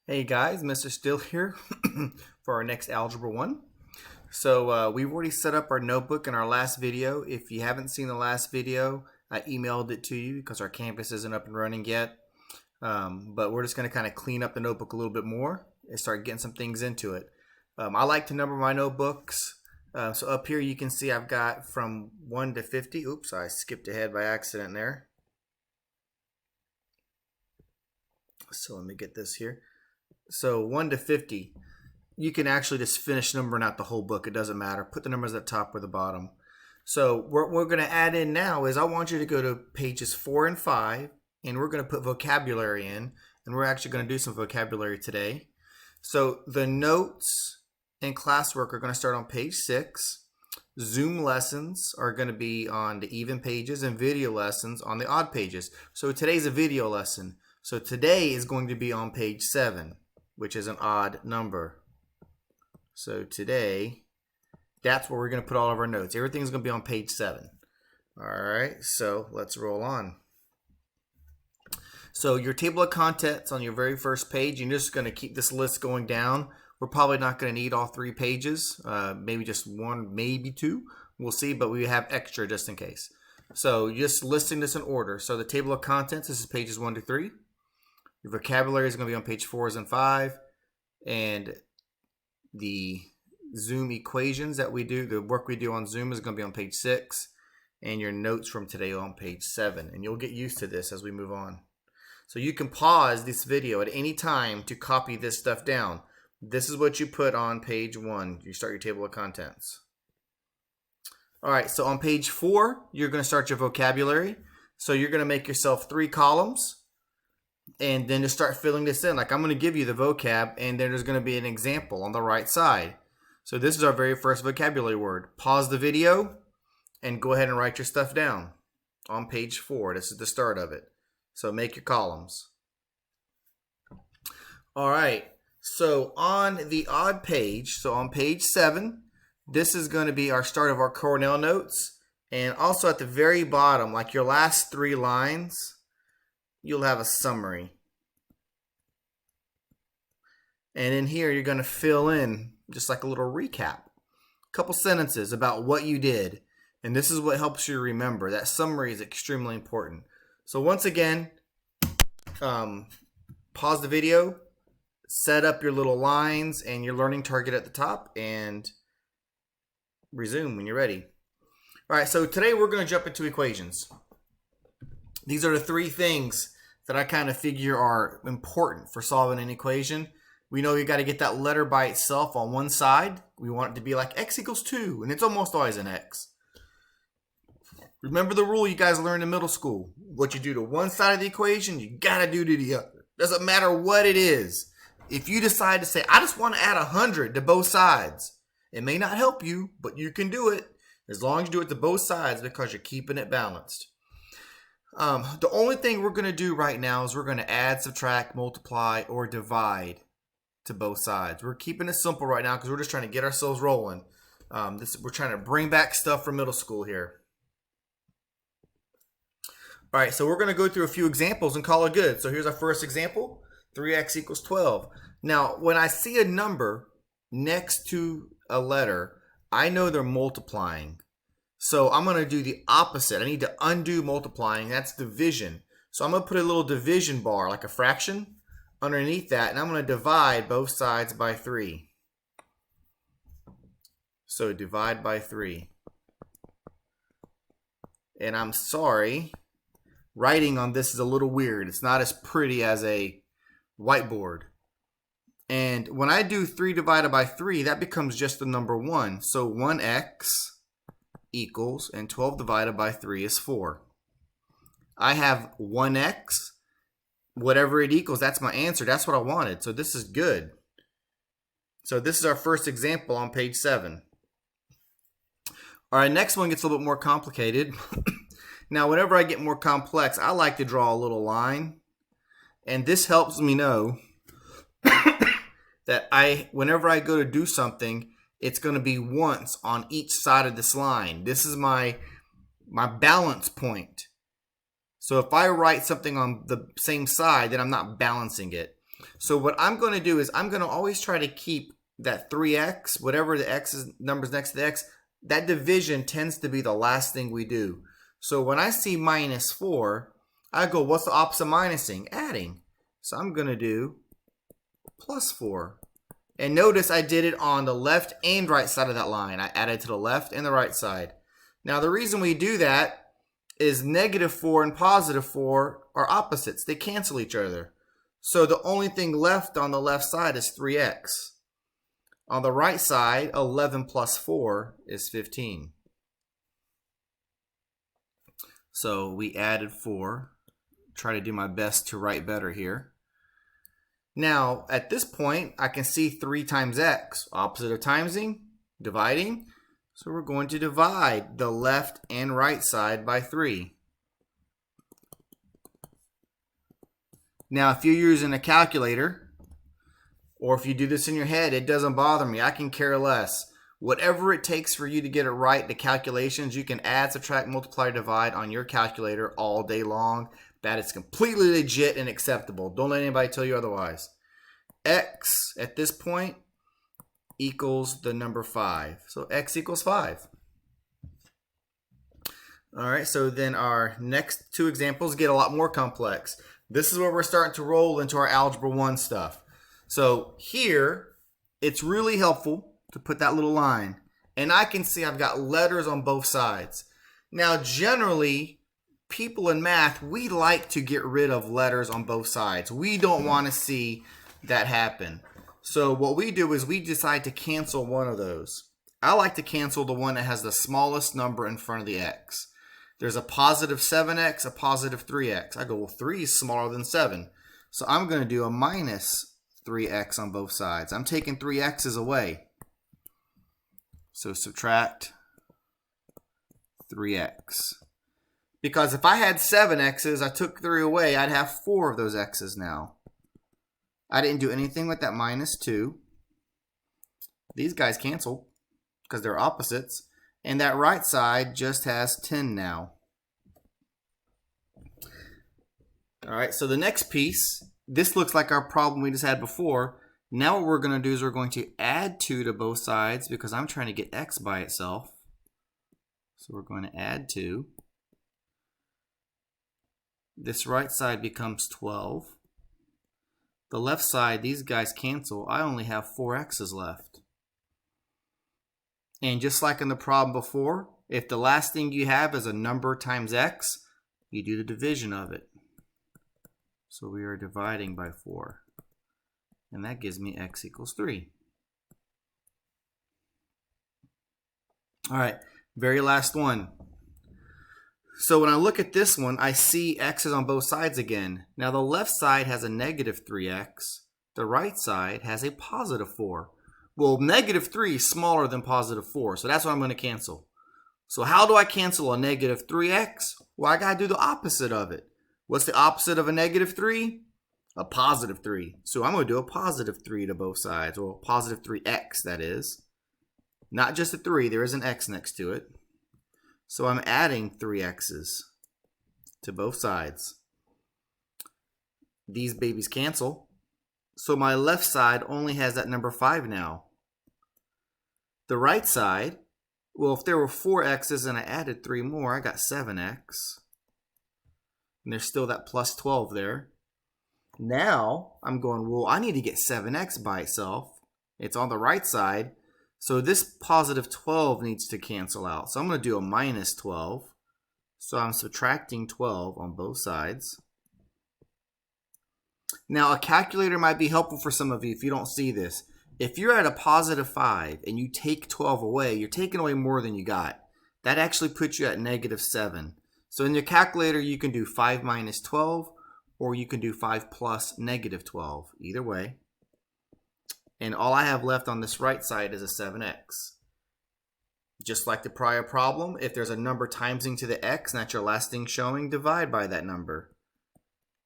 Hey guys, Mr. Still here for our next Algebra 1. So we've already set up our notebook in our last video. If you haven't seen the last video, I emailed it to you because our campus isn't up and running yet. But we're just going to kind of clean up the notebook a little bit more and start getting some things into it. I like to number my notebooks. So up here you can see I've got from 1 to 50. Oops, I skipped ahead by accident there. So let me get this here. So 1 to 50, you can actually just finish numbering out the whole book. It doesn't matter. Put the numbers at the top or the bottom. So what we're going to add in now is I want you to go to pages 4 and 5, and we're going to put vocabulary in, and we're actually going to do some vocabulary today. So the notes and classwork are going to start on page 6. Zoom lessons are going to be on the even pages, and video lessons on the odd pages. So today's a video lesson. So today is going to be on page 7. Which is an odd number. So today, that's where we're going to put all of our notes. Everything's going to be on page 7. All right, so let's roll on. So your table of contents on your very first page, you're just going to keep this list going down. We're probably not going to need all 3 pages, maybe just 1, maybe 2. We'll see, but we have extra just in case. So just listing this in order. So the table of contents, this is pages 1 to 3. Your vocabulary is going to be on page 4 and 5, and the Zoom equations that we do, the work we do on Zoom is going to be on page 6, and your notes from today are on page 7, and you'll get used to this as we move on. So you can pause this video at any time to copy this stuff down. This is what you put on page 1. You start your table of contents. All right, so on page 4, you're going to start your vocabulary. So you're going to make yourself 3 columns. And then just start filling this in. Like I'm going to give you the vocab, and then there's going to be an example on the right side. So this is our very first vocabulary word. Pause the video and go ahead and write your stuff down on page 4. This is the start of it. So make your columns. All right. So on the odd page, so on page 7, this is going to be our start of our Cornell notes. And also at the very bottom, like your last 3 lines, you'll have a summary. And in here, you're going to fill in just like a little recap. A couple sentences about what you did. And this is what helps you remember. That summary is extremely important. So once again, pause the video, set up your little lines and your learning target at the top, and resume when you're ready. All right, so today we're going to jump into equations. These are the 3 things that I kind of figure are important for solving an equation. We know you got to get that letter by itself on one side. We want it to be like x equals 2, and it's almost always an x. Remember the rule you guys learned in middle school. What you do to one side of the equation, you got to do to the other. Doesn't matter what it is. If you decide to say, I just want to add 100 to both sides, it may not help you, but you can do it as long as you do it to both sides because you're keeping it balanced. The only thing we're going to do right now is we're going to add, subtract, multiply, or divide to both sides. We're keeping it simple right now because we're just trying to get ourselves rolling. We're trying to bring back stuff from middle school here. All right, so we're going to go through a few examples and call it good. So here's our first example, 3x equals 12. Now, when I see a number next to a letter, I know they're multiplying. So I'm going to do the opposite. I need to undo multiplying. That's division. So I'm going to put a little division bar, like a fraction, underneath that. And I'm going to divide both sides by 3. So divide by 3. And I'm sorry, writing on this is a little weird. It's not as pretty as a whiteboard. And when I do 3 divided by 3, that becomes just the number 1. So 1x equals, and 12 divided by 3 is 4. I have 1x, whatever it equals, that's my answer. That's what I wanted. So this is good. So this is our first example on page 7. All right, next one gets a little bit more complicated. Now, whenever I get more complex, I like to draw a little line. And this helps me know that whenever I go to do something, it's going to be once on each side of this line. This is my balance point. So if I write something on the same side, then I'm not balancing it. So what I'm going to do is I'm going to always try to keep that 3x, whatever the x is, numbers next to the x, that division tends to be the last thing we do. So when I see minus 4, I go, what's the opposite of minusing? Adding. So I'm going to do plus 4. And notice I did it on the left and right side of that line. I added to the left and the right side. Now the reason we do that is negative 4 and positive 4 are opposites. They cancel each other. So the only thing left on the left side is 3x. On the right side, 11 plus 4 is 15. So we added 4. Try to do my best to write better here. Now, at this point, I can see 3 times x. Opposite of timesing, dividing. So we're going to divide the left and right side by 3. Now, if you're using a calculator, or if you do this in your head, it doesn't bother me. I can care less. Whatever it takes for you to get it right, the calculations, you can add, subtract, multiply, divide on your calculator all day long. That is completely legit and acceptable. Don't let anybody tell you otherwise. X at this point equals the number 5. So x equals 5. All right, so then our next 2 examples get a lot more complex. This is where we're starting to roll into our Algebra 1 stuff. So here, it's really helpful to put that little line. And I can see I've got letters on both sides. Now, generally, people in math, we like to get rid of letters on both sides. We don't want to see that happen. So what we do is we decide to cancel one of those. I like to cancel the one that has the smallest number in front of the x. There's a positive 7x, a positive 3x. I go, well, 3 is smaller than 7. So I'm going to do a minus 3x on both sides. I'm taking 3x's away. So subtract 3x. Because if I had 7x's, I took 3 away, I'd have 4 of those x's now. I didn't do anything with that minus 2. These guys cancel because they're opposites. And that right side just has 10 now. All right, so the next piece, this looks like our problem we just had before. Now what we're going to do is we're going to add 2 to both sides because I'm trying to get x by itself. So we're going to add 2. This right side becomes 12. The left side, these guys cancel. I only have 4 x's left. And just like in the problem before, if the last thing you have is a number times x, you do the division of it. So we are dividing by 4. And that gives me x equals 3. All right, very last one. So when I look at this one, I see x's on both sides again. Now the left side has a negative 3x. The right side has a positive 4. Well, negative 3 is smaller than positive 4, so that's what I'm going to cancel. So how do I cancel a negative 3x? Well, I got to do the opposite of it. What's the opposite of a negative 3? A positive 3. So I'm going to do a positive 3 to both sides, or a positive 3x, that is. Not just a 3, there is an x next to it. So I'm adding 3 x's to both sides. These babies cancel. So my left side only has that number 5 now. The right side, well, if there were 4 x's and I added 3 more, I got 7x. And there's still that plus 12 there. Now I'm going, well, I need to get 7x by itself. It's on the right side. So this positive 12 needs to cancel out. So I'm going to do a minus 12. So I'm subtracting 12 on both sides. Now a calculator might be helpful for some of you if you don't see this. If you're at a positive 5 and you take 12 away, you're taking away more than you got. That actually puts you at negative 7. So in your calculator, you can do 5 minus 12, or you can do 5 plus negative 12. Either way. And all I have left on this right side is a 7x. Just like the prior problem, if there's a number timesing to the x and that's your last thing showing, divide by that number.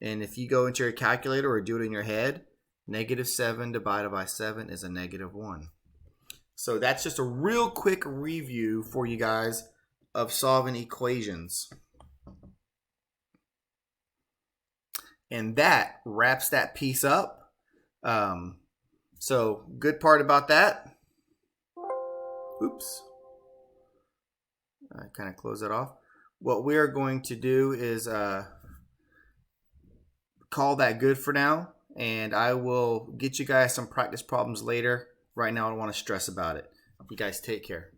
And if you go into your calculator or do it in your head, negative 7 divided by 7 is a negative 1. So that's just a real quick review for you guys of solving equations. And that wraps that piece up. So good part about that. Oops. I kind of close it off. What we are going to do is call that good for now. And I will get you guys some practice problems later. Right now, I don't want to stress about it. You guys take care.